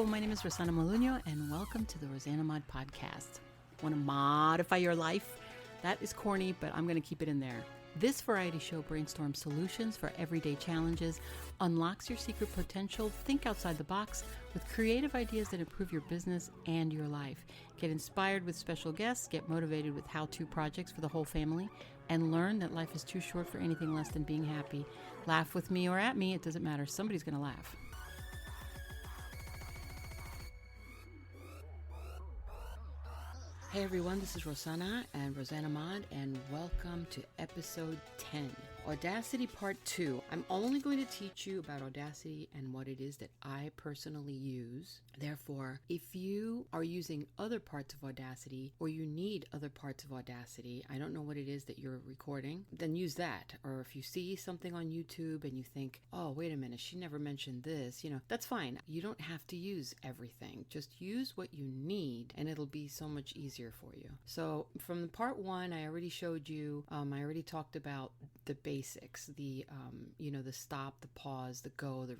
Hello, my name is Rosanamod, and welcome to the rosanamod podcast. Want to modify your life? That is corny, but I'm going to keep it in there. This variety show brainstorms solutions for everyday challenges, unlocks your secret potential, think outside the box with creative ideas that improve your business and your life. Get inspired with special guests, get motivated with how-to projects for the whole family, and learn that life is too short for anything less than being happy. Laugh with me or at me, it doesn't matter. Somebody's going to laugh. Hey everyone, this is Rosana and rosanamod, and welcome to episode 10, Audacity Part 2. I'm only going to teach you about Audacity and what it is that I personally use. Therefore, if you are using other parts of Audacity or you need other parts of Audacity, I don't know what it is that you're recording, then use that. Or if you see something on YouTube and you think, oh, wait a minute, she never mentioned this, that's fine. You don't have to use everything. Just use what you need and it'll be so much easier for you. So from part 1, I already showed you, I already talked about the basics, the stop, the pause, the go, the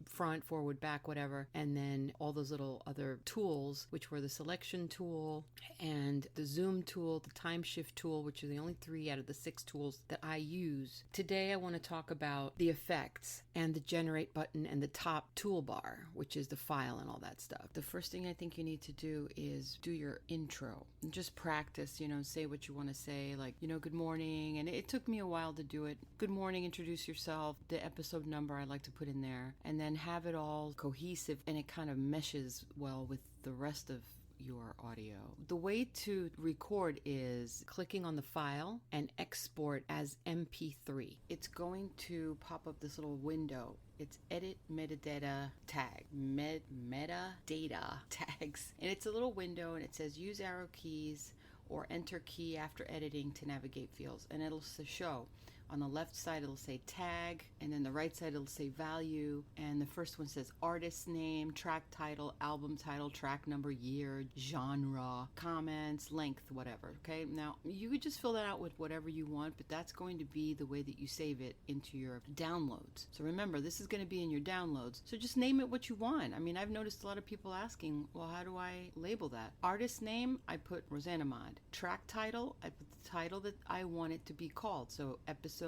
front, forward, back, whatever. And then all those little other tools, which were the selection tool and the zoom tool, the time shift tool, which are the only 3 out of the 6 tools that I use. Today, I want to talk about the effects and the generate button and the top toolbar, which is the file and all that stuff. The first thing I think you need to do is do your intro. And just practice, say what you want to say, like, good morning. And it took me a while to do it. Good morning, introduce yourself, the episode number I like to put in there, and then have it all cohesive and it kind of meshes well with the rest of your audio. The way to record is clicking on the file and export as MP3. It's going to pop up this little window. It's edit metadata tag, metadata tags. And it's a little window and it says use arrow keys or enter key after editing to navigate fields. And it'll show on the left side, it'll say tag, and then the right side, it'll say value. And the first one says artist name, track title, album title, track number, year, genre, comments, length, whatever. Okay. Now you could just fill that out with whatever you want, but that's going to be the way that you save it into your downloads. So remember, this is going to be in your downloads. So just name it what you want. I mean, I've noticed a lot of people asking, well, how do I label that? Artist name, I put Rosanamod. Track title, I put the title that I want it to be called. So episode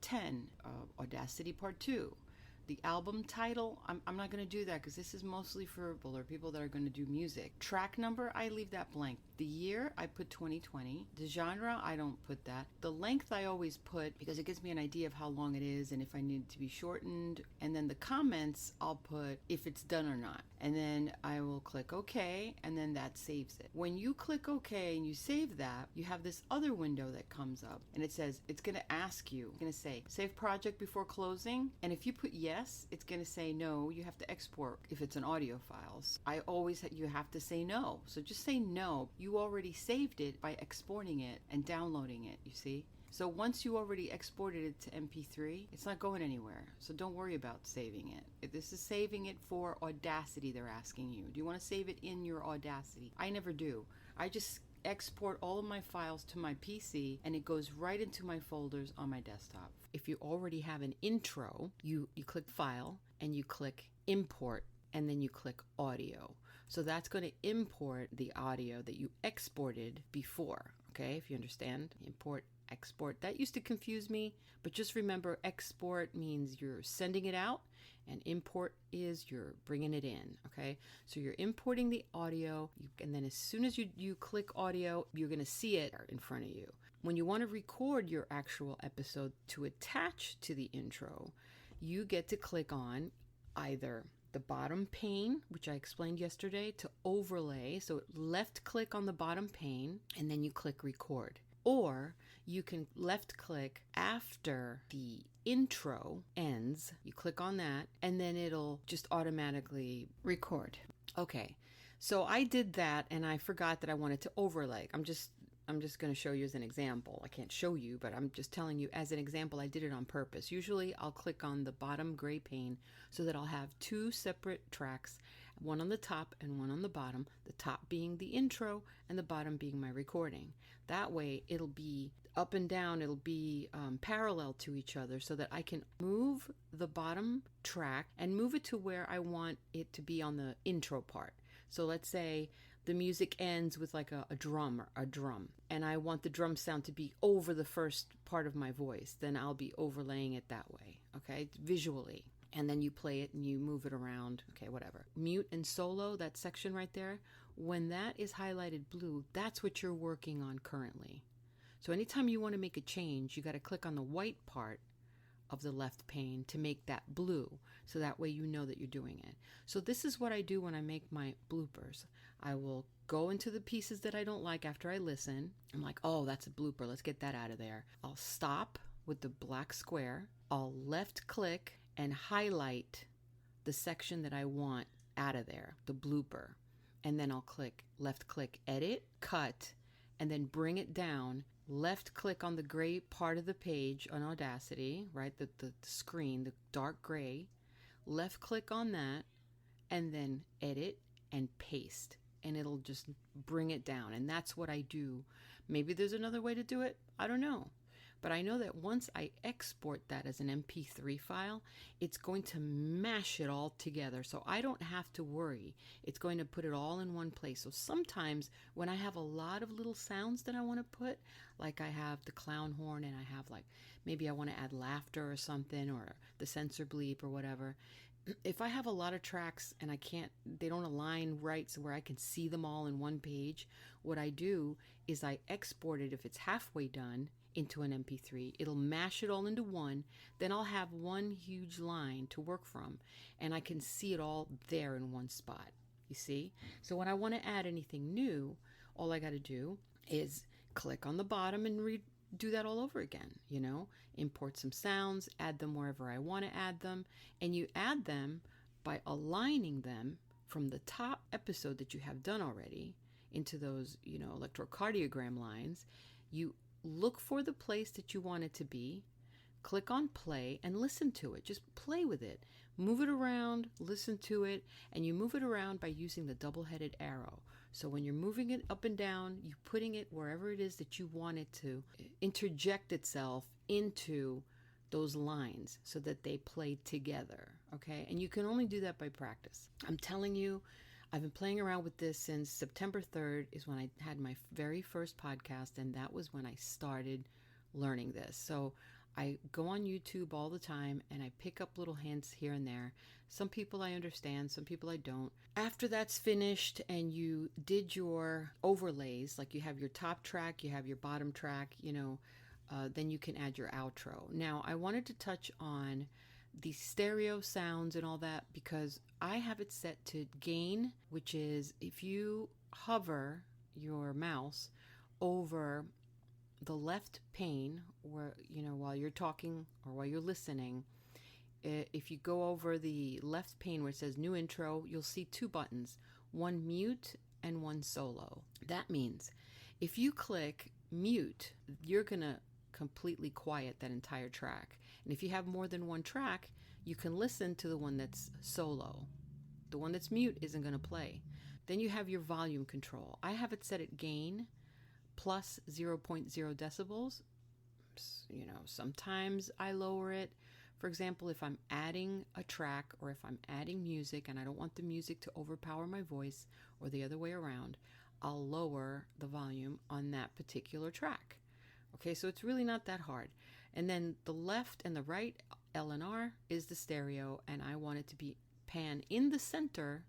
10, Audacity Part 2. The album title, I'm not going to do that because this is mostly for people that are going to do music. Track number, I leave that blank. The year, I put 2020. The genre, I don't put that. The length, I always put because it gives me an idea of how long it is and if I need it to be shortened. And then the comments, I'll put if it's done or not. And then I will click OK, and then that saves it. When you click OK and you save that, you have this other window that comes up and it says, it's going to ask you, it's going to say, save project before closing. And if you put yes, it's going to say no, you have to export if it's an audio file. I always, you have to say no. So just say no. You already saved it by exporting it and downloading it, you see? So once you already exported it to MP3, it's not going anywhere. So don't worry about saving it. This is saving it for Audacity, they're asking you. Do you want to save it in your Audacity? I never do. I just export all of my files to my PC and it goes right into my folders on my desktop. If you already have an intro, you click File and you click Import and then you click Audio. So that's going to import the audio that you exported before. Okay, if you understand, import, export. That used to confuse me, but just remember export means you're sending it out and import is you're bringing it in. Okay, so you're importing the audio and then as soon as you click audio, you're going to see it in front of you. When you want to record your actual episode to attach to the intro, you get to click on either the bottom pane, which I explained yesterday, to overlay. So left click on the bottom pane and then you click record. Or you can left click after the intro ends, you click on that, and then it'll just automatically record. Okay, so I did that and I forgot that I wanted to overlay. I'm just going to show you as an example. I can't show you, but I'm just telling you as an example, I did it on purpose. Usually I'll click on the bottom gray pane so that I'll have 2 separate tracks, one on the top and one on the bottom, the top being the intro and the bottom being my recording. That way it'll be up and down, it'll be parallel to each other so that I can move the bottom track and move it to where I want it to be on the intro part. So let's say the music ends with like a drum, and I want the drum sound to be over the first part of my voice. Then I'll be overlaying it that way, okay, visually. And then you play it and you move it around, okay, whatever. Mute and solo, that section right there, when that is highlighted blue, that's what you're working on currently. So anytime you want to make a change, you got to click on the white part of the left pane to make that blue, so that way you know that you're doing it. So this is what I do when I make my bloopers. I will go into the pieces that I don't like after I listen. I'm like, oh, that's a blooper, let's get that out of there. I'll stop with the black square. I'll left click and highlight the section that I want out of there, the blooper. And then I'll left click, edit, cut, and then bring it down. Left click on the gray part of the page on Audacity, right? The screen, the dark gray. Left click on that and then edit and paste. And it'll just bring it down. And that's what I do. Maybe there's another way to do it. I don't know. But I know that once I export that as an MP3 file, it's going to mash it all together. So I don't have to worry. It's going to put it all in one place. So sometimes when I have a lot of little sounds that I want to put, like I have the clown horn and I have like, maybe I want to add laughter or something, or the censor bleep or whatever. If I have a lot of tracks and they don't align right so where I can see them all in one page, what I do is I export it if it's halfway done into an MP3. It'll mash it all into one. Then I'll have one huge line to work from, and I can see it all there in one spot. You see? So when I want to add anything new, all I got to do is click on the bottom and do that all over again, import some sounds, add them wherever I want to add them, and you add them by aligning them from the top episode that you have done already into those, electrocardiogram lines. You look for the place that you want it to be, click on play and listen to it. Just play with it. Move it around, listen to it, and you move it around by using the double-headed arrow. So when you're moving it up and down, you're putting it wherever it is that you want it to interject itself into those lines so that they play together, okay? And you can only do that by practice. I'm telling you, I've been playing around with this since September 3rd is when I had my very first podcast, and that was when I started learning this. So I go on YouTube all the time and I pick up little hints here and there. Some people I understand, some people I don't. After that's finished and you did your overlays, like you have your top track, you have your bottom track, then you can add your outro. Now, I wanted to touch on the stereo sounds and all that because I have it set to gain, which is if you hover your mouse over the left pane where, while you're talking or while you're listening, if you go over the left pane where it says new intro, you'll see two buttons, one mute and one solo. That means if you click mute, you're going to completely quiet that entire track. And if you have more than one track, you can listen to the one that's solo. The one that's mute isn't going to play. Then you have your volume control. I have it set at gain plus 0.0 decibels. Sometimes I lower it. For example, if I'm adding a track or if I'm adding music and I don't want the music to overpower my voice or the other way around, I'll lower the volume on that particular track. Okay, so it's really not that hard. And then the left and the right L and R is the stereo, and I want it to be pan in the center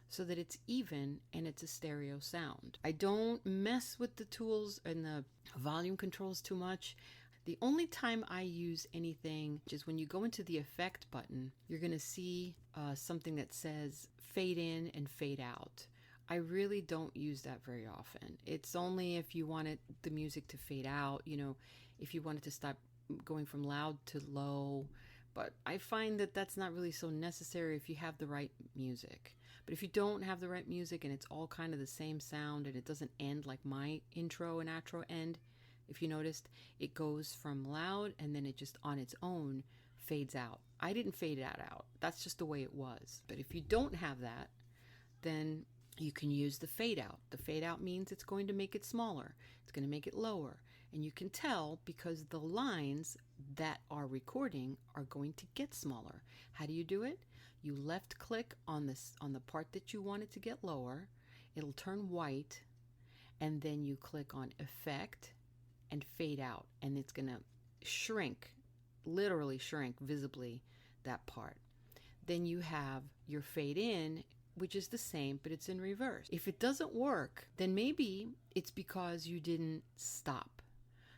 so that it's even and it's a stereo sound. I don't mess with the tools and the volume controls too much. The only time I use anything is when you go into the effect button, you're going to see something that says fade in and fade out. I really don't use that very often. It's only if you wanted the music to fade out, if you wanted to stop going from loud to low. But I find that that's not really so necessary if you have the right music. But if you don't have the right music and it's all kind of the same sound and it doesn't end like my intro and outro end, if you noticed, it goes from loud and then it just on its own fades out. I didn't fade that out. That's just the way it was. But if you don't have that, then you can use the fade out. The fade out means it's going to make it smaller. It's going to make it lower. And you can tell because the lines that are recording are going to get smaller. How do you do it? You left click on the part that you want it to get lower. It'll turn white, and then you click on Effect and Fade Out, and it's going to shrink, literally shrink visibly that part. Then you have your Fade In, which is the same, but it's in reverse. If it doesn't work, then maybe it's because you didn't stop.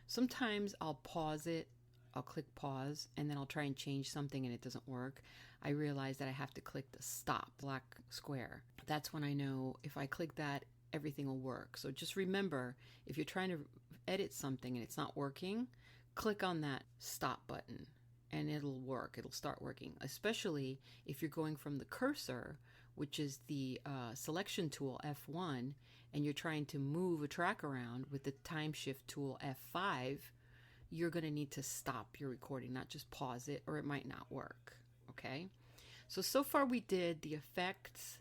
Sometimes I'll pause it, I'll click pause, and then I'll try and change something and it doesn't work. I realize that I have to click the stop black square. That's when I know if I click that, everything will work. So just remember, if you're trying to edit something and it's not working, click on that stop button and it'll work. It'll start working, especially if you're going from the cursor, which is the selection tool F1, and you're trying to move a track around with the time shift tool F5, you're going to need to stop your recording, not just pause it, or it might not work. Okay? So far we did the effects,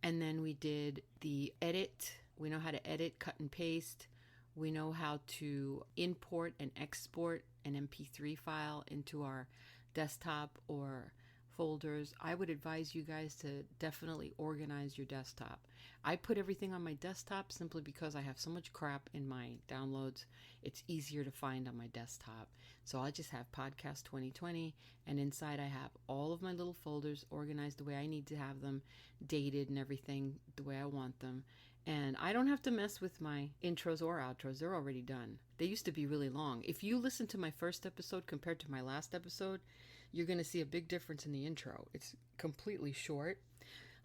and then we did the edit. We know how to edit, cut and paste. We know how to import and export an MP3 file into our desktop or folders. I would advise you guys to definitely organize your desktop. I put everything on my desktop simply because I have so much crap in my downloads. It's easier to find on my desktop. So I just have Podcast 2020, and inside I have all of my little folders organized the way I need to have them, dated and everything the way I want them. And I don't have to mess with my intros or outros. They're already done. They used to be really long. If you listen to my first episode compared to my last episode, you're going to see a big difference in the intro. It's completely short.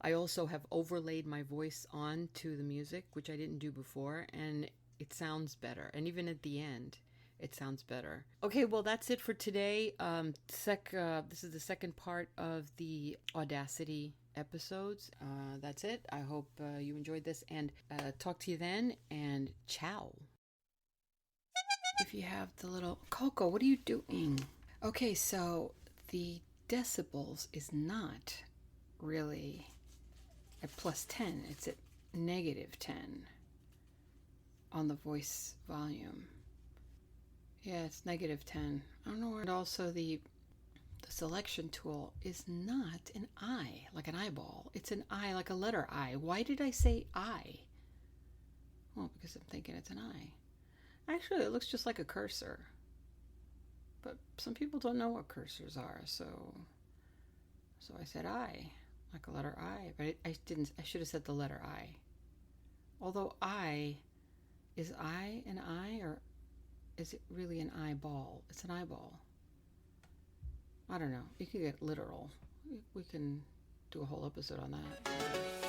I also have overlaid my voice onto the music, which I didn't do before, and it sounds better. And even at the end, it sounds better. Okay, well, that's it for today. This is the second part of the Audacity episodes. That's it. I hope you enjoyed this, and talk to you then, and ciao. If you have the little... Coco, what are you doing? Okay, so the decibels is not really at +10. It's at -10 on the voice volume. Yeah, it's -10. I don't know where. And also the selection tool is not an eye, like an eyeball. It's an eye, like a letter I. Why did I say I? Well, because I'm thinking it's an I. Actually, it looks just like a cursor. But some people don't know what cursors are, so I said I, like a letter I. But I didn't. I should have said the letter I. Although is I an eye, or is it really an eyeball? It's an eyeball. I don't know. You can get literal. We can do a whole episode on that.